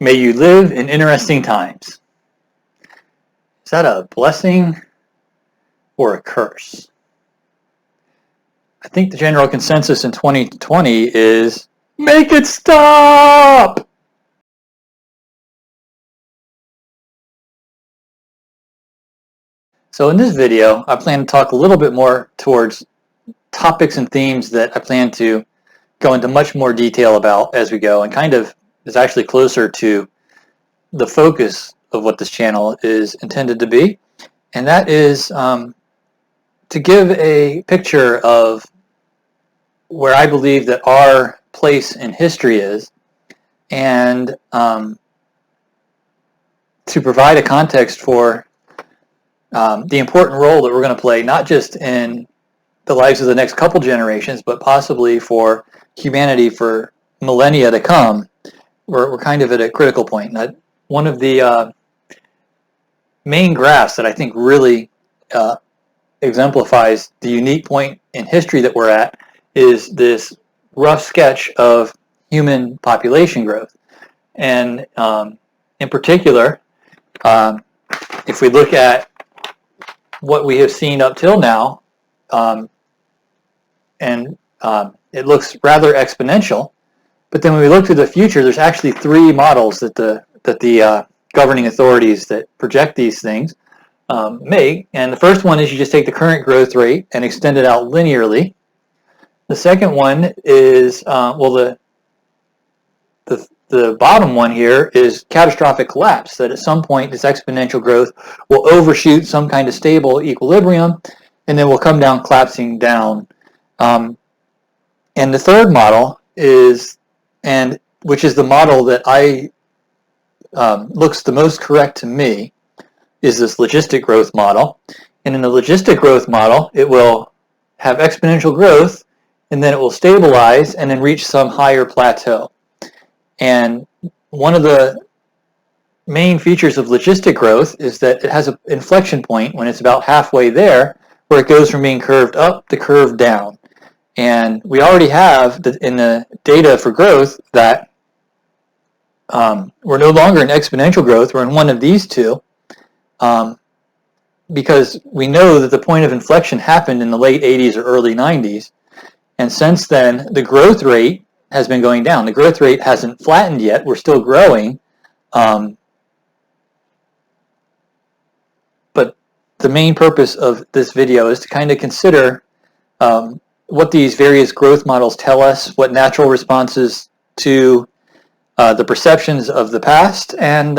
May you live in interesting times. Is that a blessing or a curse? I think the general consensus in 2020 is make it stop! So in this video, I plan to talk a little bit more towards topics and themes that I plan to go into much more detail about as we go, and kind of is actually closer to the focus of what this channel is intended to be, and that is to give a picture of where I believe that our place in history is, and to provide a context for the important role that we're going to play, not just in the lives of the next couple generations, but possibly for humanity for millennia to come. We're kind of at a critical point. Now, one of the main graphs that I think really exemplifies the unique point in history that we're at is this rough sketch of human population growth. And in particular, if we look at what we have seen up till now, it looks rather exponential. But then when we look to the future, there's actually three models that the governing authorities that project these things make. And the first one is you just take the current growth rate and extend it out linearly. The second one is, the bottom one here is catastrophic collapse, that at some point this exponential growth will overshoot some kind of stable equilibrium and then will come down collapsing down. And the third model is, which is the model that looks the most correct to me, is this logistic growth model. And in the logistic growth model, it will have exponential growth, and then it will stabilize and then reach some higher plateau. And one of the main features of logistic growth is that it has an inflection point when it's about halfway there, where it goes from being curved up to curved down. And we already have in the data for growth that we're no longer in exponential growth, we're in one of these two, because we know that the point of inflection happened in the late 80s or early 90s. And since then, the growth rate has been going down. The growth rate hasn't flattened yet. We're still growing. But the main purpose of this video is to kind of consider what these various growth models tell us, what natural responses to the perceptions of the past, and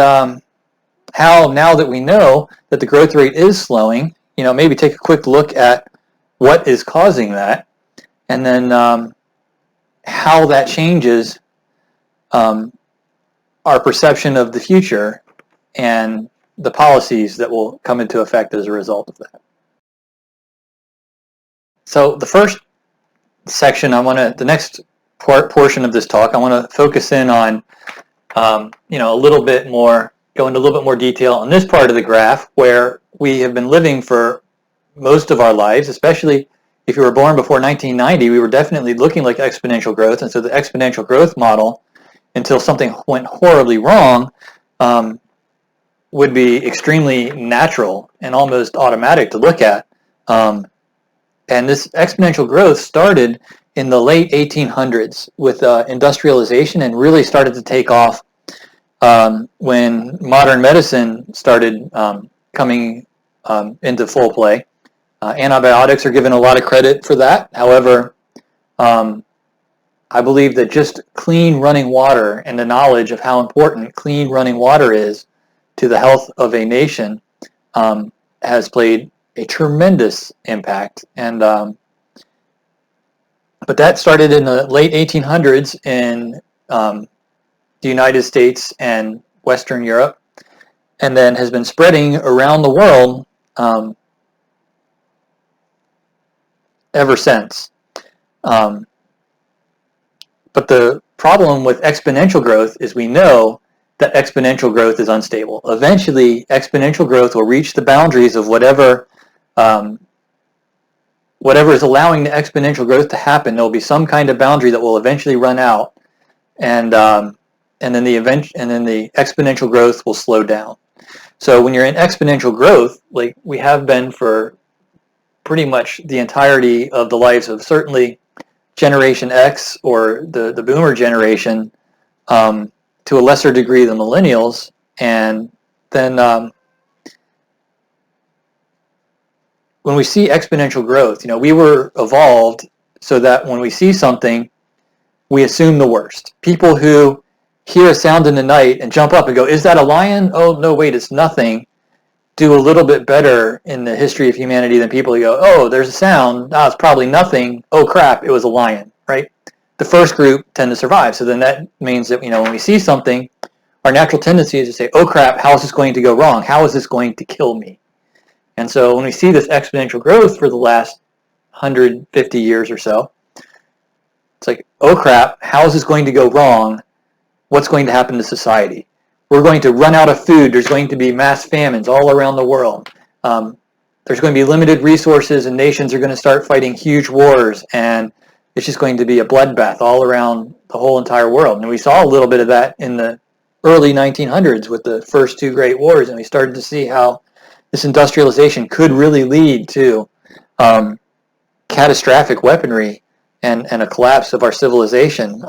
how, now that we know that the growth rate is slowing, maybe take a quick look at what is causing that, and then how that changes our perception of the future and the policies that will come into effect as a result of that. So the first section, the next portion of this talk, I want to focus in on, a little bit more, go into a little bit more detail on this part of the graph where we have been living for most of our lives, especially if you were born before 1990, we were definitely looking like exponential growth. And so the exponential growth model, until something went horribly wrong, would be extremely natural and almost automatic to look at. And this exponential growth started in the late 1800s with industrialization, and really started to take off when modern medicine started coming into full play. Antibiotics are given a lot of credit for that. However, I believe that just clean running water and the knowledge of how important clean running water is to the health of a nation has played a tremendous impact. And but that started in the late 1800s in the United States and Western Europe, and then has been spreading around the world ever since. But the problem with exponential growth is we know that exponential growth is unstable. Eventually, exponential growth will reach the boundaries of whatever is allowing the exponential growth to happen. There will be some kind of boundary that will eventually run out, and and then the exponential growth will slow down. So when you're in exponential growth, like we have been for pretty much the entirety of the lives of certainly Generation X or the boomer generation, to a lesser degree the millennials, and then when we see exponential growth, we were evolved so that when we see something, we assume the worst. People who hear a sound in the night and jump up and go, "Is that a lion? Oh, no, wait, it's nothing," do a little bit better in the history of humanity than people who go, "Oh, there's a sound. Oh, it's probably nothing. Oh, crap, it was a lion," right? The first group tend to survive. So then that means that, when we see something, our natural tendency is to say, "Oh, crap, how is this going to go wrong? How is this going to kill me?" And so when we see this exponential growth for the last 150 years or so, it's like, oh crap, how is this going to go wrong? What's going to happen to society? We're going to run out of food. There's going to be mass famines all around the world. There's going to be limited resources, and nations are going to start fighting huge wars, and it's just going to be a bloodbath all around the whole entire world. And we saw a little bit of that in the early 1900s with the first two great wars, and we started to see how this industrialization could really lead to catastrophic weaponry and a collapse of our civilization.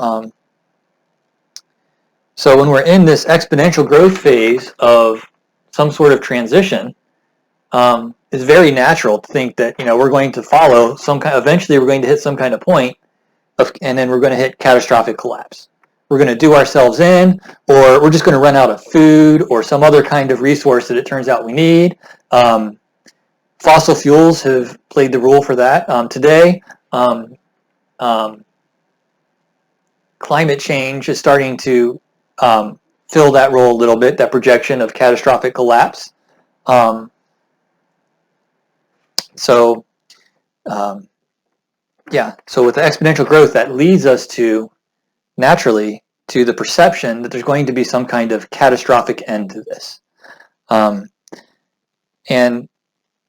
So when we're in this exponential growth phase of some sort of transition, it's very natural to think that we're going to follow eventually we're going to hit some kind of point and then we're going to hit catastrophic collapse. We're going to do ourselves in, or we're just going to run out of food or some other kind of resource that it turns out we need. Fossil fuels have played the role for that. Today, climate change is starting to fill that role a little bit, that projection of catastrophic collapse. So with the exponential growth, that leads us naturally to the perception that there's going to be some kind of catastrophic end to this. And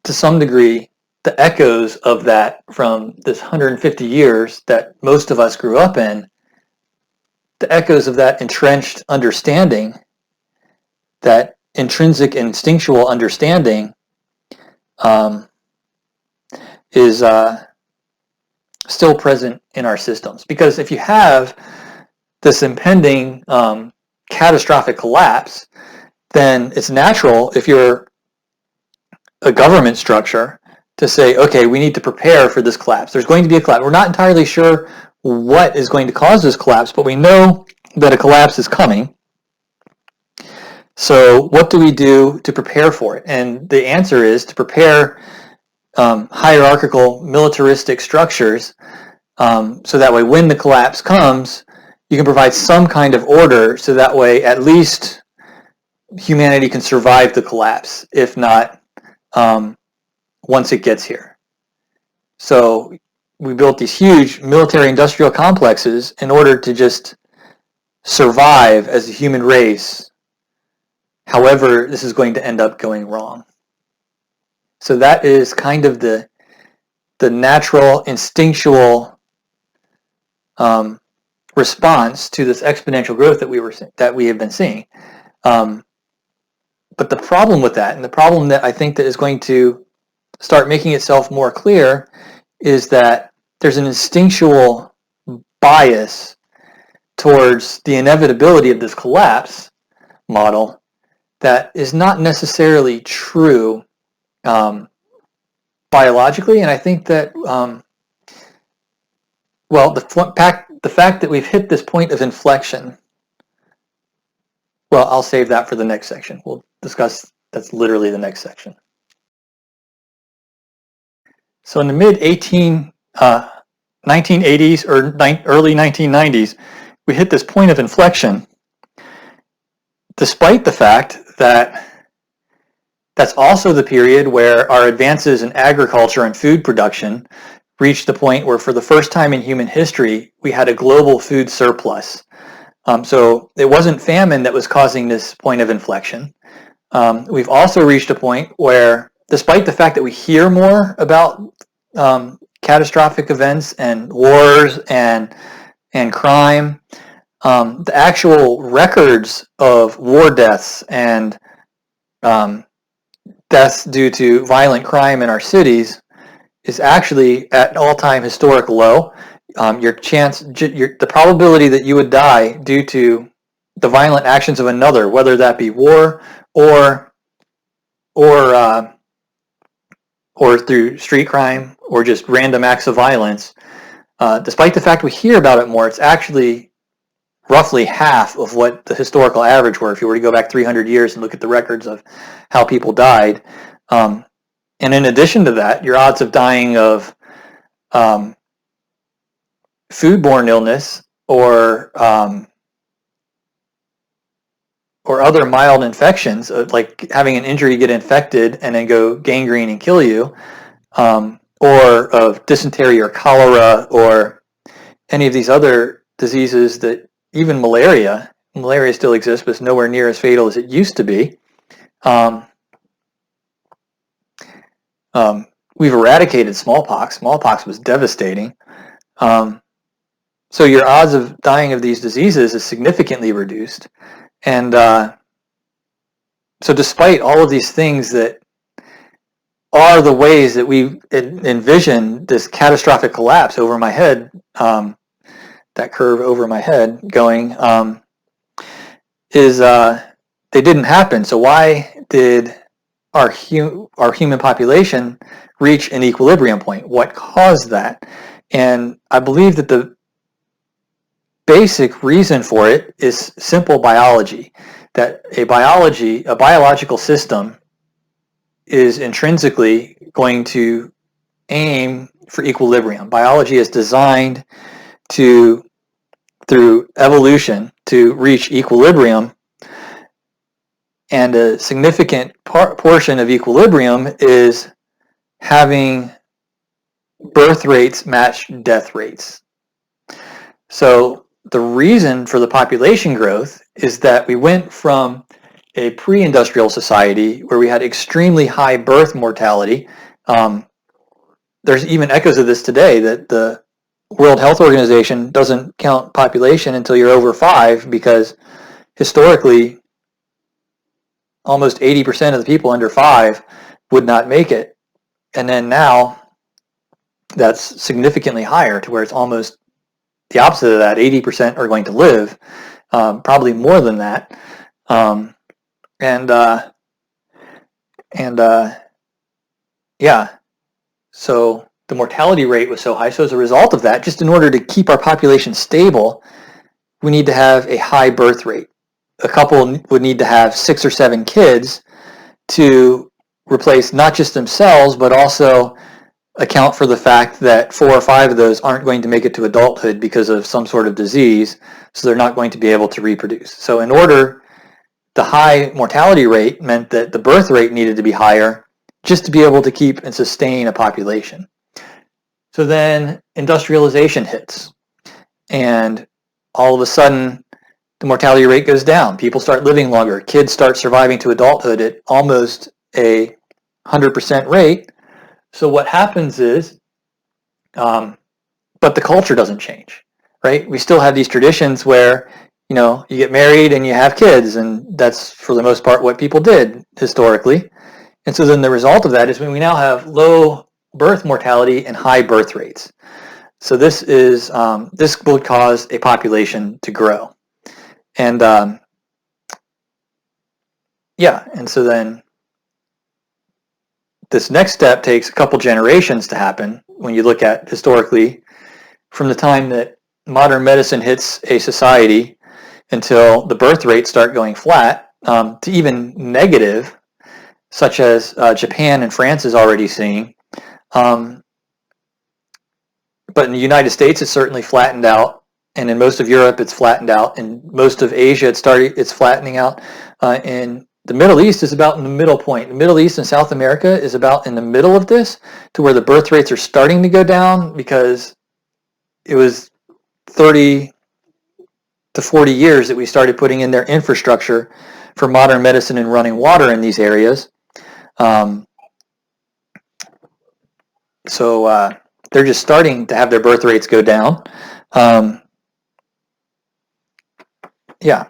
to some degree, the echoes of that from this 150 years that most of us grew up in, the echoes of that entrenched understanding, that intrinsic instinctual understanding, is still present in our systems. Because if you have this impending catastrophic collapse, then it's natural, if you're a government structure, to say, okay, we need to prepare for this collapse. There's going to be a collapse. We're not entirely sure what is going to cause this collapse, but we know that a collapse is coming. So what do we do to prepare for it? And the answer is to prepare hierarchical militaristic structures, so that way when the collapse comes, you can provide some kind of order, so that way at least humanity can survive the collapse, if not once it gets here. So we built these huge military industrial complexes in order to just survive as a human race, however this is going to end up going wrong. So that is kind of the natural, instinctual response to this exponential growth that we have been seeing. But the problem with that, and the problem that I think that is going to start making itself more clear, is that there's an instinctual bias towards the inevitability of this collapse model that is not necessarily true biologically. And I think that, the fact that we've hit this point of inflection, well, I'll save that for the next section. We'll discuss, that's literally the next section. So in the mid 1980s or early 1990s, we hit this point of inflection, despite the fact that that's also the period where our advances in agriculture and food production reached the point where, for the first time in human history, we had a global food surplus. So it wasn't famine that was causing this point of inflection. We've also reached a point where, despite the fact that we hear more about catastrophic events and wars and crime, the actual records of war deaths and deaths due to violent crime in our cities is actually at an all-time historic low. The probability that you would die due to the violent actions of another, whether that be war or through street crime or just random acts of violence, despite the fact we hear about it more, it's actually roughly half of what the historical average were if you were to go back 300 years and look at the records of how people died. And in addition to that, your odds of dying of foodborne illness or other mild infections, like having an injury get infected and then go gangrene and kill you, or of dysentery or cholera or any of these other diseases that even malaria still exists, but it's nowhere near as fatal as it used to be. We've eradicated smallpox. Smallpox was devastating. So your odds of dying of these diseases is significantly reduced. And so despite all of these things that are the ways that we envision this catastrophic collapse over my head, that curve over my head going, they didn't happen. So why did our human population reach an equilibrium point? What caused that? And I believe that the basic reason for it is simple biology, that a biological system is intrinsically going to aim for equilibrium. Biology is designed through evolution to reach equilibrium, and a significant portion of equilibrium is having birth rates match death rates. So the reason for the population growth is that we went from a pre-industrial society where we had extremely high birth mortality. There's even echoes of this today, that the World Health Organization doesn't count population until you're over 5, because historically almost 80% of the people under 5 would not make it. And then now that's significantly higher, to where it's almost the opposite of that. 80% are going to live, probably more than that. Yeah, so the mortality rate was so high. So as a result of that, just in order to keep our population stable, we need to have a high birth rate. A couple would need to have 6 or 7 kids to replace not just themselves, but also account for the fact that 4 or 5 of those aren't going to make it to adulthood because of some sort of disease, so they're not going to be able to reproduce. So in order, the high mortality rate meant that the birth rate needed to be higher just to be able to keep and sustain a population. So then industrialization hits, and all of a sudden the mortality rate goes down. People start living longer. Kids start surviving to adulthood at almost a 100% rate. So what happens is, but the culture doesn't change, right? We still have these traditions where, you get married and you have kids, and that's for the most part what people did historically. And so then the result of that is when we now have low birth mortality and high birth rates. So this would cause a population to grow. And and so then this next step takes a couple generations to happen. When you look at historically, from the time that modern medicine hits a society until the birth rates start going flat, to even negative, such as Japan and France is already seeing. But in the United States, it's certainly flattened out, and in most of Europe, it's flattened out. In most of Asia, it's flattening out. In the Middle East is about in the middle point. The Middle East and South America is about in the middle of this, to where the birth rates are starting to go down, because it was 30 to 40 years that we started putting in their infrastructure for modern medicine and running water in these areas. So they're just starting to have their birth rates go down. Yeah.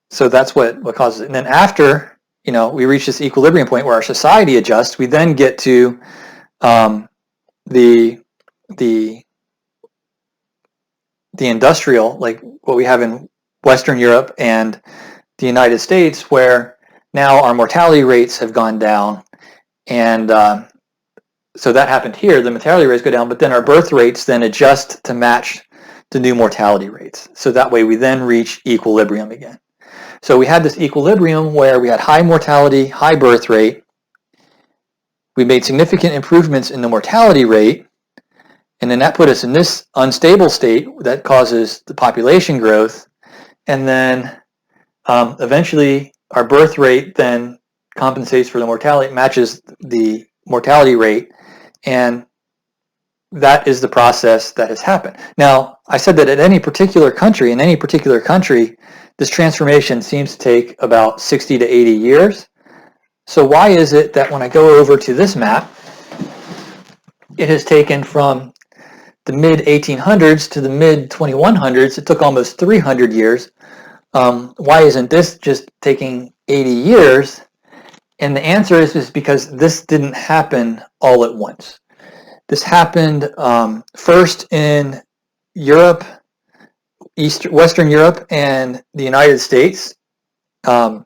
So that's what causes it. And then after, we reach this equilibrium point where our society adjusts, we then get to the industrial, like what we have in Western Europe and the United States, where now our mortality rates have gone down. And so that happened here. The mortality rates go down, but then our birth rates then adjust to match the new mortality rates. So that way we then reach equilibrium again. So we had this equilibrium where we had high mortality, high birth rate. We made significant improvements in the mortality rate, and then that put us in this unstable state that causes the population growth. And then eventually our birth rate then compensates for the mortality, matches the mortality rate, and that is the process that has happened. Now, I said that in any particular country, this transformation seems to take about 60 to 80 years. So why is it that when I go over to this map, it has taken from the mid-1800s to the mid-2100s, it took almost 300 years. Why isn't this just taking 80 years? And the answer is because this didn't happen all at once. This happened first in Europe, Western Europe, and the United States. And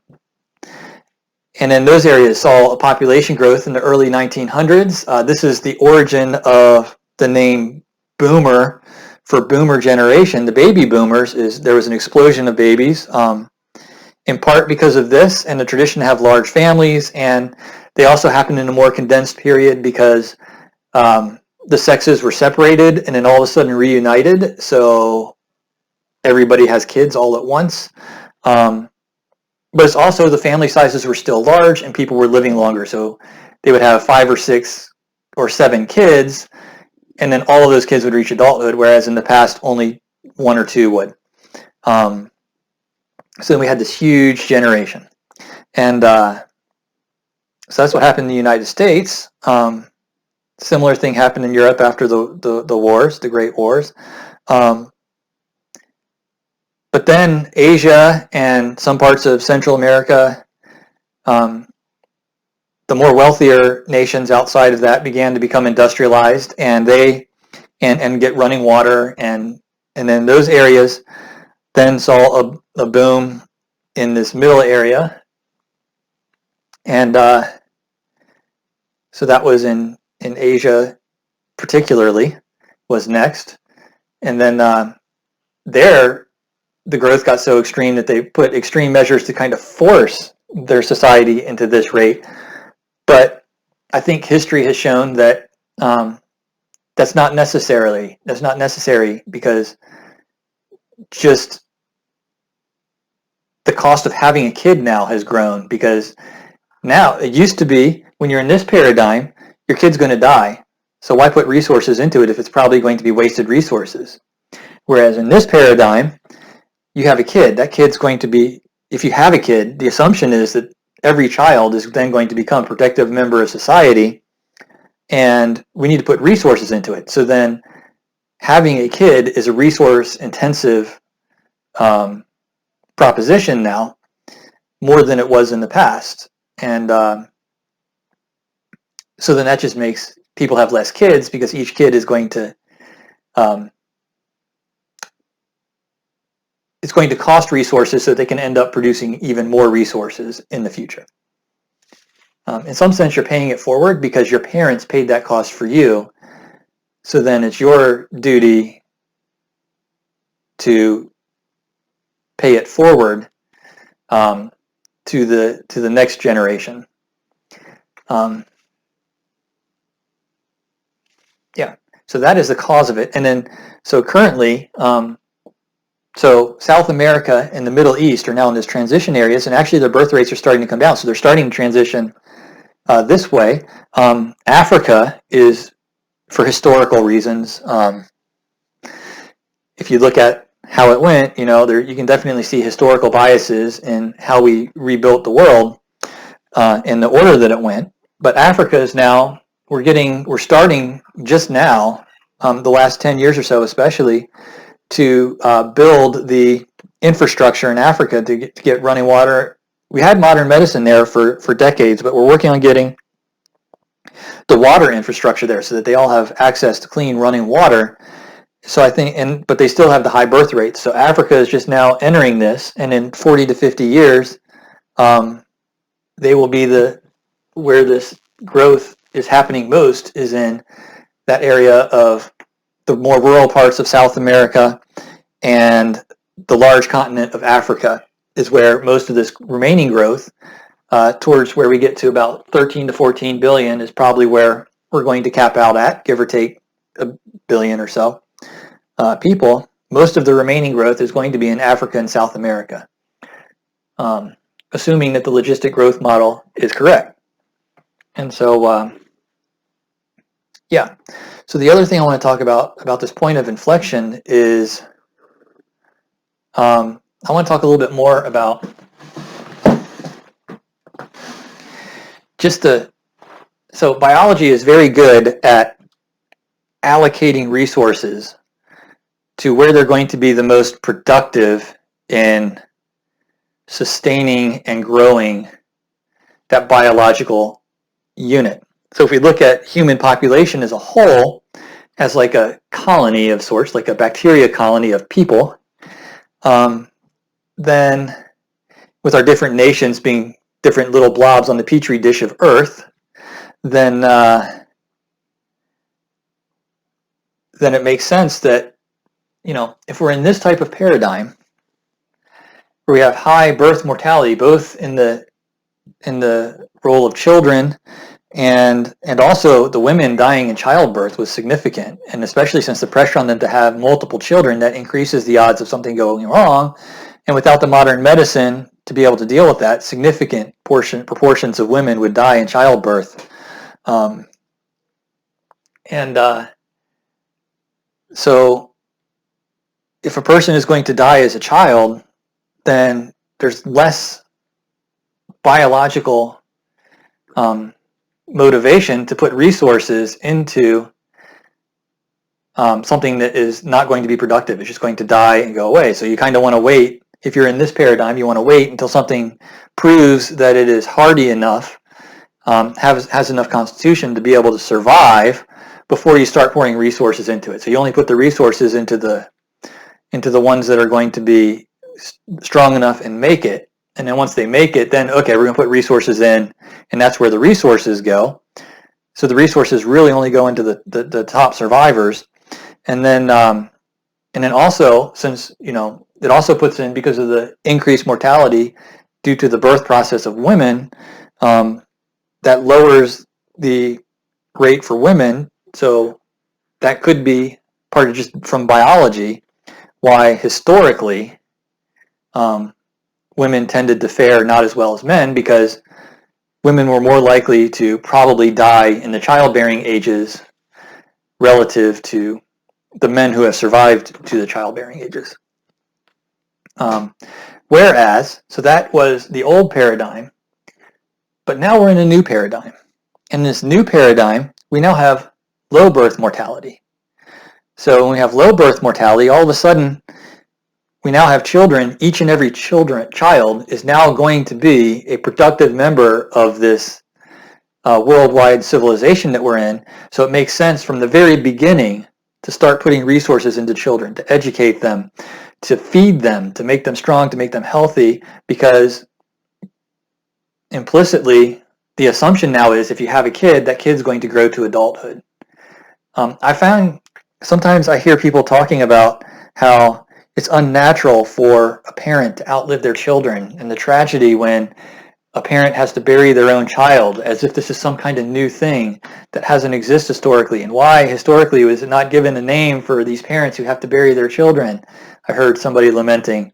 in those areas saw a population growth in the early 1900s. This is the origin of the name boomer for boomer generation. The baby boomers there was an explosion of babies, in part because of this and the tradition to have large families, and they also happened in a more condensed period because the sexes were separated and then all of a sudden reunited, so everybody has kids all at once. But it's also the family sizes were still large and people were living longer, so they would have 5 or 6 or 7 kids, and then all of those kids would reach adulthood, whereas in the past only 1 or 2 would. So then we had this huge generation. And so that's what happened in the United States. Similar thing happened in Europe after the wars, the Great Wars. But then Asia and some parts of Central America, the more wealthier nations outside of that began to become industrialized, and and get running water, and then those areas then saw a boom in this middle area. And so that was in Asia particularly, was next. And then there, the growth got so extreme that they put extreme measures to kind of force their society into this rate. But I think history has shown that that's not necessary, because just the cost of having a kid now has grown, because now it used to be when you're in this paradigm, your kid's going to die. So why put resources into it if it's probably going to be wasted resources? Whereas in this paradigm, you have a kid. That kid's going to be, if you have a kid, the assumption is that every child is then going to become a protective member of society, and we need to put resources into it. So then having a kid is a resource-intensive proposition now, more than it was in the past. And so then that just makes people have less kids, because each kid is going to it's going to cost resources so they can end up producing even more resources in the future. In some sense, you're paying it forward because your parents paid that cost for you. So then it's your duty to pay it forward to the next generation. Yeah, so that is the cause of it. And then, so currently, so South America and the Middle East are now in this transition areas, and actually their birth rates are starting to come down. So they're starting to transition this way. Africa is, for historical reasons, if you look at how it went, you can definitely see historical biases in how we rebuilt the world in the order that it went. But Africa is now, we're starting just now, the last 10 years or so especially, to build the infrastructure in Africa to get running water. We had modern medicine there for decades, but we're working on getting the water infrastructure there so that they all have access to clean running water. So I think, but they still have the high birth rates. So Africa is just now entering this, and in 40 to 50 years, they will be where this growth is happening most is in that area of the more rural parts of South America, and the large continent of Africa is where most of this remaining growth, towards where we get to about 13 to 14 billion, is probably where we're going to cap out at, give or take a billion or so people. Most of the remaining growth is going to be in Africa and South America, assuming that the logistic growth model is correct. And so, yeah. So the other thing I want to talk about this point of inflection is I want to talk a little bit more about so biology is very good at allocating resources to where they're going to be the most productive in sustaining and growing that biological unit. So if we look at human population as a whole, as like a colony of sorts, like a bacteria colony of people, then with our different nations being different little blobs on the petri dish of Earth, then it makes sense that, if we're in this type of paradigm where we have high birth mortality, both in the role of children and also the women dying in childbirth was significant, and especially since the pressure on them to have multiple children, that increases the odds of something going wrong. And without the modern medicine to be able to deal with that, significant proportions of women would die in childbirth. So if a person is going to die as a child, then there's less biological motivation to put resources into something that is not going to be productive. It's just going to die and go away. So you kind of want to wait. If you're in this paradigm, you want to wait until something proves that it is hardy enough, has enough constitution to be able to survive before you start pouring resources into it. So you only put the resources into the ones that are going to be strong enough and make it. And then once they make it, then, okay, we're going to put resources in, and that's where the resources go. So the resources really only go into the top survivors. And then also, since, it also puts in, because of the increased mortality due to the birth process of women, that lowers the rate for women. So that could be part of just from biology, why historically women tended to fare not as well as men, because women were more likely to probably die in the childbearing ages relative to the men who have survived to the childbearing ages. Whereas, so that was the old paradigm, but now we're in a new paradigm. In this new paradigm, we now have low birth mortality. So when we have low birth mortality, all of a sudden, we now have children. Each and every child is now going to be a productive member of this worldwide civilization that we're in. So it makes sense from the very beginning to start putting resources into children, to educate them, to feed them, to make them strong, to make them healthy, because implicitly the assumption now is if you have a kid, that kid's going to grow to adulthood. I found sometimes I hear people talking about how it's unnatural for a parent to outlive their children, and the tragedy when a parent has to bury their own child, as if this is some kind of new thing that hasn't existed historically. And why historically was it not given a name for these parents who have to bury their children? I heard somebody lamenting.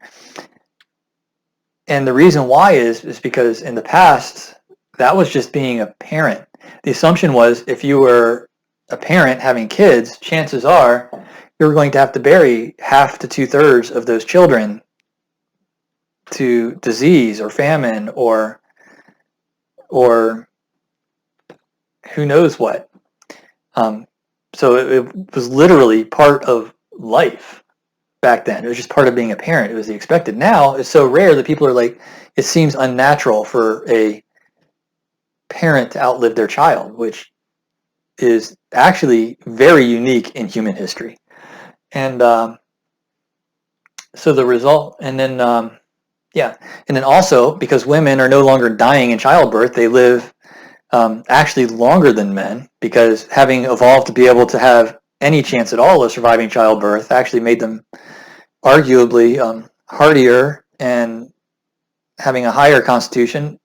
And the reason why is because in the past, that was just being a parent. The assumption was if you were a parent having kids, chances are you're going to have to bury half to 2/3 of those children to disease or famine or who knows what. So it was literally part of life back then. It was just part of being a parent. It was the expected. Now it's so rare that people are like, it seems unnatural for a parent to outlive their child, which is actually very unique in human history. And so the result, and then and then also because women are no longer dying in childbirth, they live actually longer than men, because having evolved to be able to have any chance at all of surviving childbirth actually made them arguably hardier and having a higher constitution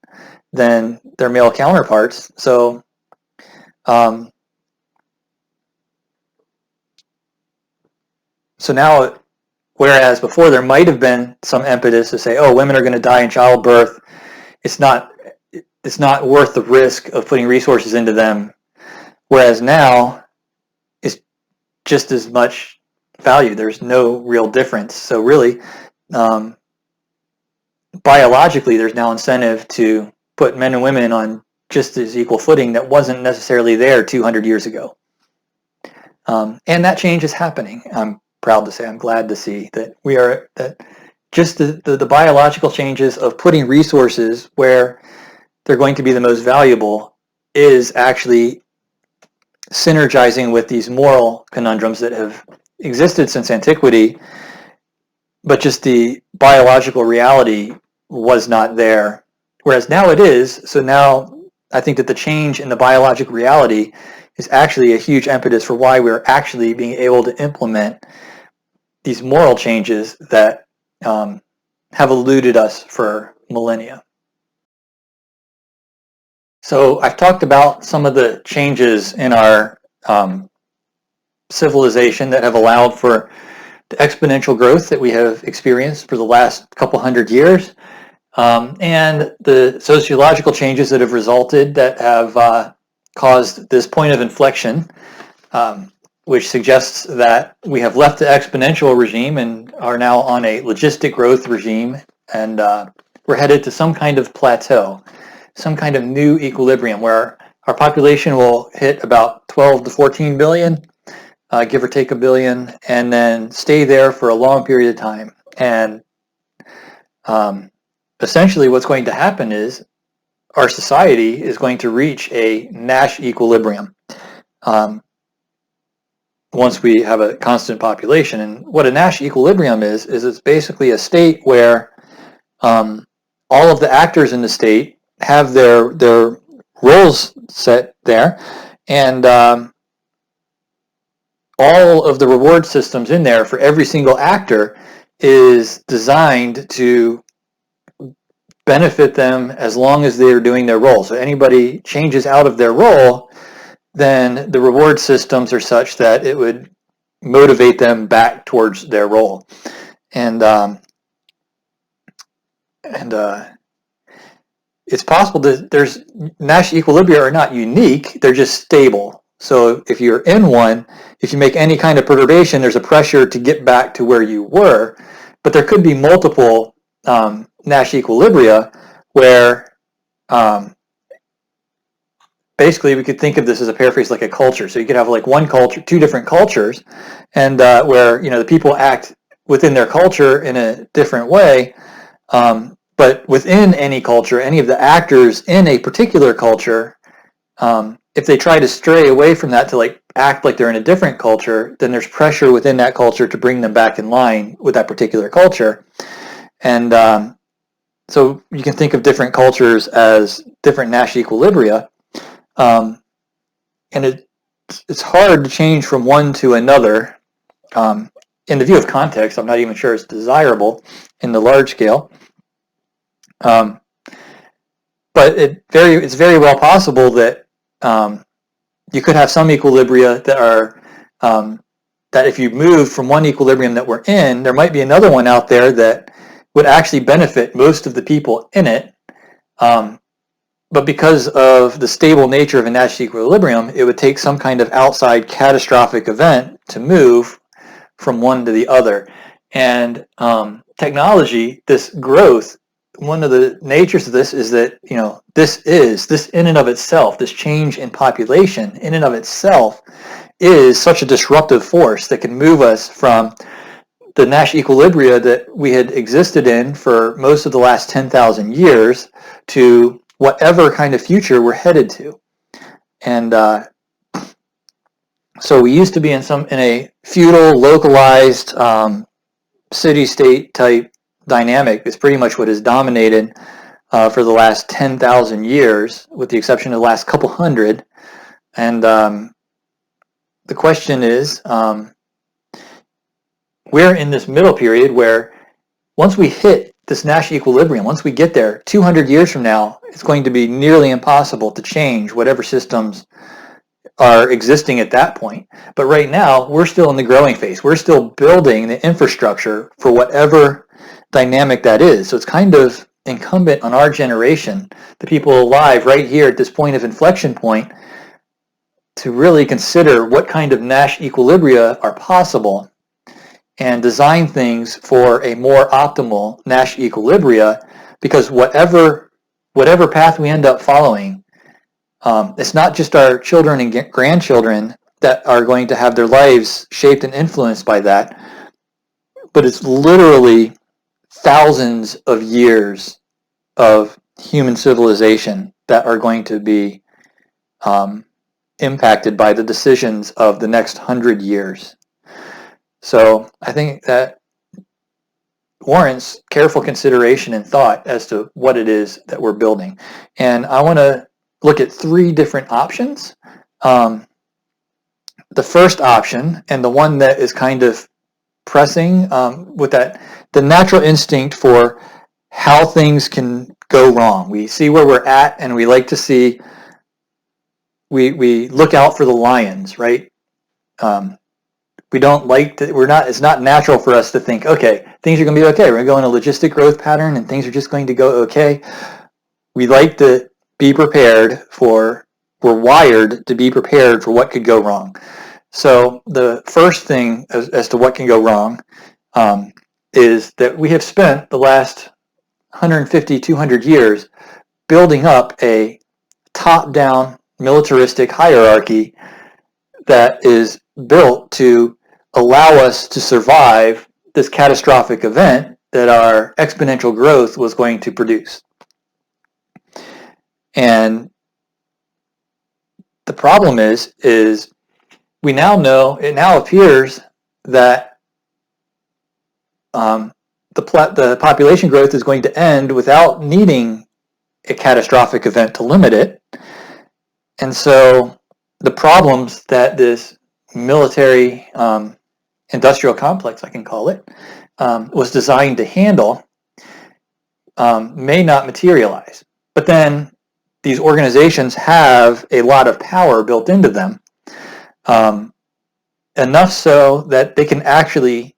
than their male counterparts. So so now, whereas before there might have been some impetus to say, oh, women are going to die in childbirth, it's not worth the risk of putting resources into them, whereas now it's just as much value. There's no real difference. So really, biologically, there's now incentive to put men and women on just as equal footing that wasn't necessarily there 200 years ago. And that change is happening. I'm proud to say, I'm glad to see that just the biological changes of putting resources where they're going to be the most valuable is actually synergizing with these moral conundrums that have existed since antiquity, but just the biological reality was not there, whereas now it is. So now I think that the change in the biological reality is actually a huge impetus for why we're actually being able to implement these moral changes that have eluded us for millennia. So I've talked about some of the changes in our civilization that have allowed for the exponential growth that we have experienced for the last couple hundred years, and the sociological changes that have resulted that have caused this point of inflection, which suggests that we have left the exponential regime and are now on a logistic growth regime, and we're headed to some kind of plateau, some kind of new equilibrium where our population will hit about 12 to 14 billion, give or take a billion, and then stay there for a long period of time. And essentially what's going to happen is our society is going to reach a Nash equilibrium once we have a constant population. And what a Nash equilibrium is it's basically a state where all of the actors in the state have their roles set there, and all of the reward systems in there for every single actor is designed to benefit them as long as they're doing their role. So anybody changes out of their role, then the reward systems are such that it would motivate them back towards their role. And it's possible that there's Nash equilibria are not unique, they're just stable. So if you're in one, if you make any kind of perturbation, there's a pressure to get back to where you were. But there could be multiple Nash equilibria where basically we could think of this as a paraphrase like a culture. So you could have like one culture, two different cultures, and where the people act within their culture in a different way. But within any culture, any of the actors in a particular culture, if they try to stray away from that to like act like they're in a different culture, then there's pressure within that culture to bring them back in line with that particular culture. And so you can think of different cultures as different Nash equilibria. And it's hard to change from one to another. In the view of context, I'm not even sure it's desirable in the large scale. But it's very well possible that you could have some equilibria that are that if you move from one equilibrium that we're in, there might be another one out there that would actually benefit most of the people in it. But because of the stable nature of a Nash equilibrium, it would take some kind of outside catastrophic event to move from one to the other. And technology, this growth, one of the natures of this is that, this in and of itself, this change in population in and of itself is such a disruptive force that can move us from the Nash equilibria that we had existed in for most of the last 10,000 years to whatever kind of future we're headed to. And so we used to be in a feudal, localized city-state type dynamic. It's pretty much what has dominated for the last 10,000 years, with the exception of the last couple hundred. And the question is, we're in this middle period where once we hit this Nash equilibrium, once we get there, 200 years from now, it's going to be nearly impossible to change whatever systems are existing at that point. But right now, we're still in the growing phase. We're still building the infrastructure for whatever dynamic that is. So it's kind of incumbent on our generation, the people alive right here at this point of inflection point, to really consider what kind of Nash equilibria are possible and design things for a more optimal Nash equilibria, because whatever path we end up following, it's not just our children and grandchildren that are going to have their lives shaped and influenced by that, but it's literally thousands of years of human civilization that are going to be impacted by the decisions of the next 100 years. So I think that warrants careful consideration and thought as to what it is that we're building. And I want to look at three different options. The first option, and the one that is kind of pressing with that, the natural instinct for how things can go wrong. We see where we're at, and we like to see, we look out for the lions, right? We don't like to, it's not natural for us to think, okay, things are going to be okay. We're going to go in a logistic growth pattern and things are just going to go okay. We like to be prepared for, we're wired to be prepared for what could go wrong. So the first thing as to what can go wrong is that we have spent the last 150, 200 years building up a top-down militaristic hierarchy that is built to allow us to survive this catastrophic event that our exponential growth was going to produce. And the problem is we now know, it now appears that the population growth is going to end without needing a catastrophic event to limit it. And so the problems that this military industrial complex, I can call it, was designed to handle may not materialize. But then these organizations have a lot of power built into them, enough so that they can actually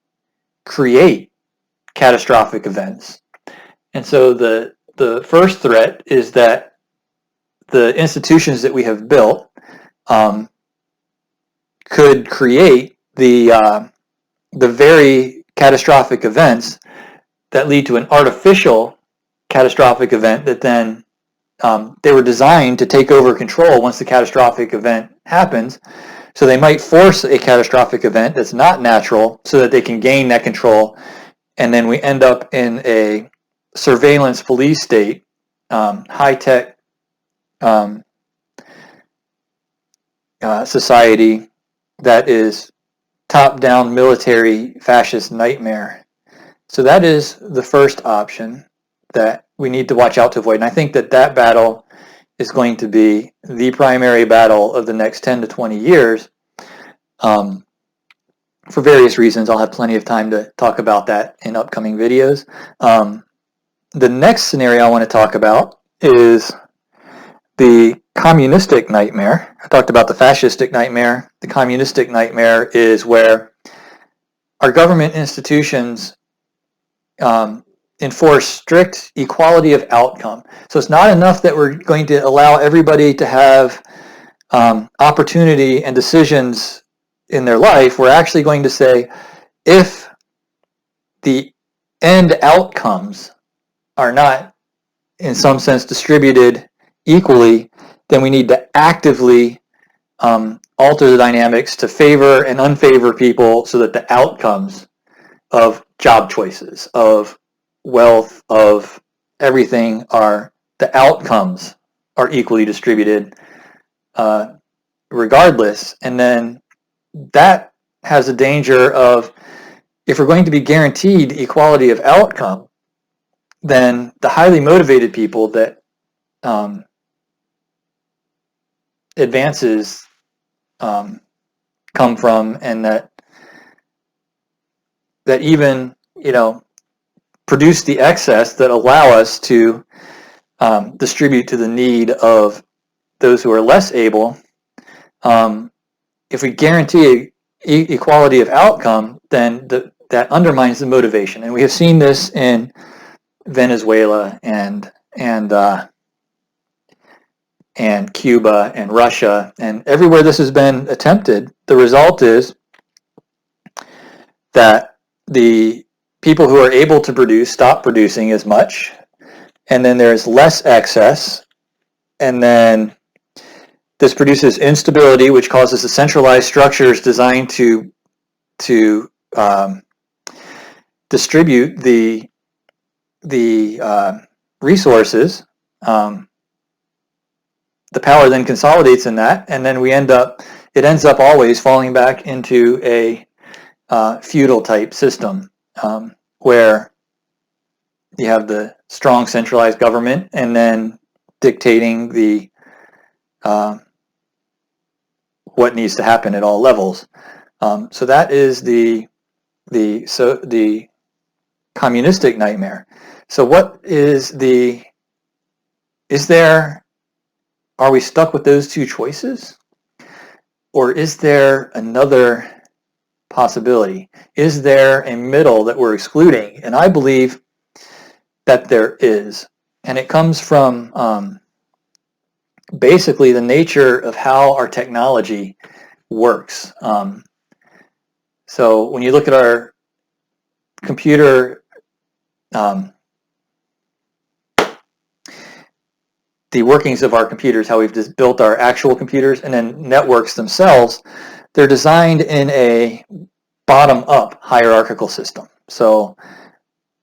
create catastrophic events. And so the first threat is that the institutions that we have built could create the very catastrophic events that lead to an artificial catastrophic event that then they were designed to take over control once the catastrophic event happens. So they might force a catastrophic event that's not natural so that they can gain that control, and then we end up in a surveillance police state, high-tech society that is top-down military fascist nightmare. So that is the first option that we need to watch out to avoid. And I think that that battle is going to be the primary battle of the next 10 to 20 years. For various reasons, I'll have plenty of time to talk about that in upcoming videos. The next scenario I want to talk about is the communistic nightmare. I talked about the fascistic nightmare. The communistic nightmare is where our government institutions enforce strict equality of outcome. So it's not enough that we're going to allow everybody to have opportunity and decisions in their life. We're actually going to say, if the end outcomes are not in some sense distributed equally, then we need to actively alter the dynamics to favor and unfavor people so that the outcomes of job choices, of wealth, of everything, are the outcomes are equally distributed regardless. And then that has a danger of, if we're going to be guaranteed equality of outcome, then the highly motivated people that advances come from, and that even, produce the excess that allow us to distribute to the need of those who are less able. If we guarantee equality of outcome, then that undermines the motivation, and we have seen this in Venezuela and Cuba and Russia, and everywhere this has been attempted. The result is that the people who are able to produce stop producing as much, and then there's less excess, and then this produces instability, which causes the centralized structures designed to distribute the resources. The power then consolidates in that, and then it ends up always falling back into a feudal type system, where you have the strong centralized government and then dictating the what needs to happen at all levels. So that is the communistic nightmare. So what is are we stuck with those two choices? Or is there another possibility? Is there a middle that we're excluding? And I believe that there is. And it comes from basically the nature of how our technology works. So when you look at our computer, the workings of our computers, how we've just built our actual computers, and then networks themselves, they're designed in a bottom-up hierarchical system. So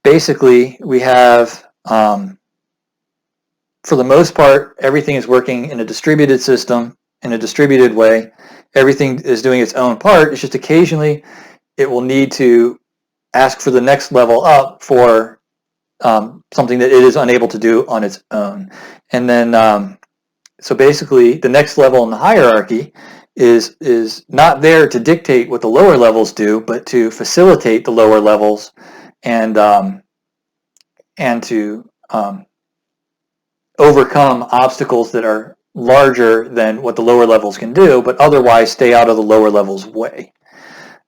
basically, we have, for the most part, everything is working in a distributed system, in a distributed way. Everything is doing its own part. It's just occasionally it will need to ask for the next level up for something that it is unable to do on its own. And then, so basically, the next level in the hierarchy is not there to dictate what the lower levels do, but to facilitate the lower levels and to overcome obstacles that are larger than what the lower levels can do, but otherwise stay out of the lower levels' way.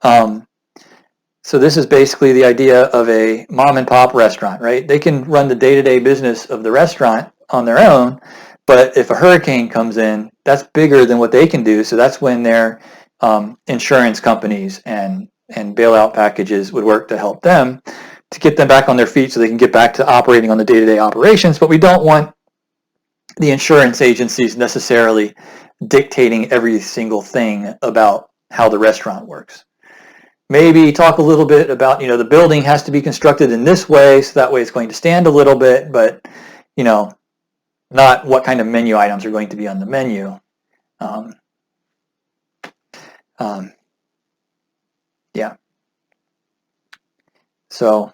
So this is basically the idea of a mom and pop restaurant, right? They can run the day-to-day business of the restaurant on their own, but if a hurricane comes in, that's bigger than what they can do. So that's when their insurance companies and bailout packages would work to help them to get them back on their feet so they can get back to operating on the day-to-day operations. But we don't want the insurance agencies necessarily dictating every single thing about how the restaurant works. Maybe talk a little bit about, the building has to be constructed in this way, so that way it's going to stand a little bit, but, not what kind of menu items are going to be on the menu. Yeah. So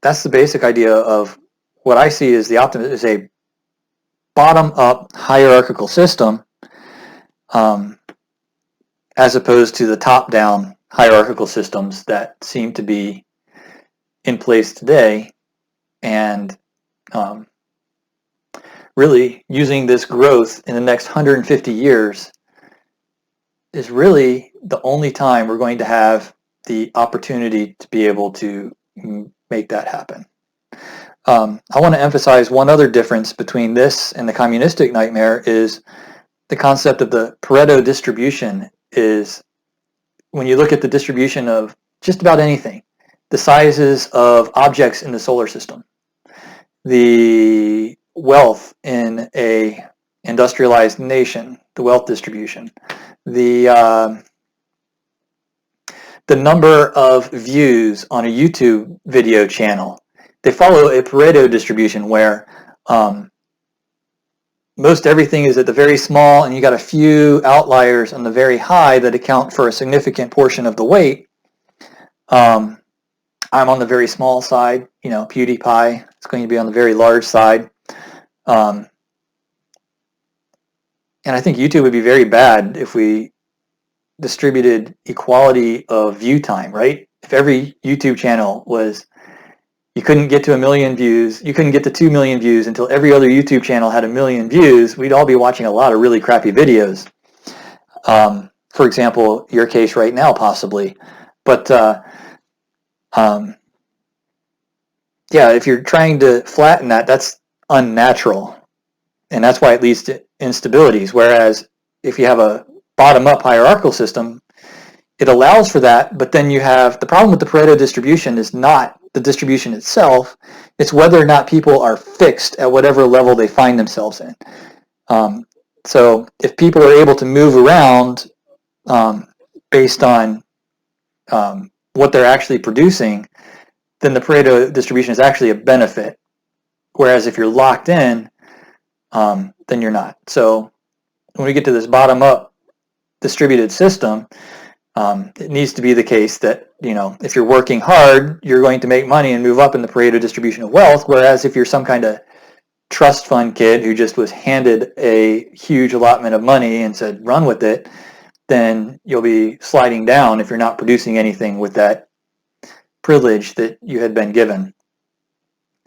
that's the basic idea of what I see as the optimist is a bottom-up hierarchical system, as opposed to the top-down hierarchical systems that seem to be in place today, and really using this growth in the next 150 years is really the only time we're going to have the opportunity to be able to make that happen. I want to emphasize one other difference between this and the communistic nightmare is the concept of the Pareto distribution. Is when you look at the distribution of just about anything, the sizes of objects in the solar system, the wealth in a industrialized nation, the wealth distribution, the the number of views on a YouTube video channel, they follow a Pareto distribution where most everything is at the very small, and you got a few outliers on the very high that account for a significant portion of the weight. I'm on the very small side. You know, PewDiePie is going to be on the very large side. And I think YouTube would be very bad if we distributed equality of view time, right? If every YouTube channel was, you couldn't get to 1 million views, you couldn't get to 2 million views until every other YouTube channel had 1 million views, we'd all be watching a lot of really crappy videos. For example, your case right now, possibly. But yeah, if you're trying to flatten that, that's unnatural. And that's why it leads to instabilities. Whereas if you have a bottom-up hierarchical system, it allows for that, but then you have, the problem with the Pareto distribution is not the distribution itself, it's whether or not people are fixed at whatever level they find themselves in. So if people are able to move around based on what they're actually producing, then the Pareto distribution is actually a benefit. Whereas if you're locked in, then you're not. So when we get to this bottom-up distributed system, it needs to be the case that, you know, if you're working hard, you're going to make money and move up in the Pareto distribution of wealth, whereas if you're some kind of trust fund kid who just was handed a huge allotment of money and said, run with it, then you'll be sliding down if you're not producing anything with that privilege that you had been given.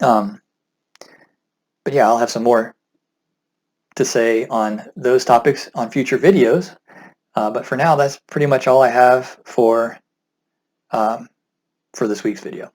But yeah, I'll have some more to say on those topics on future videos. But for now, that's pretty much all I have for this week's video.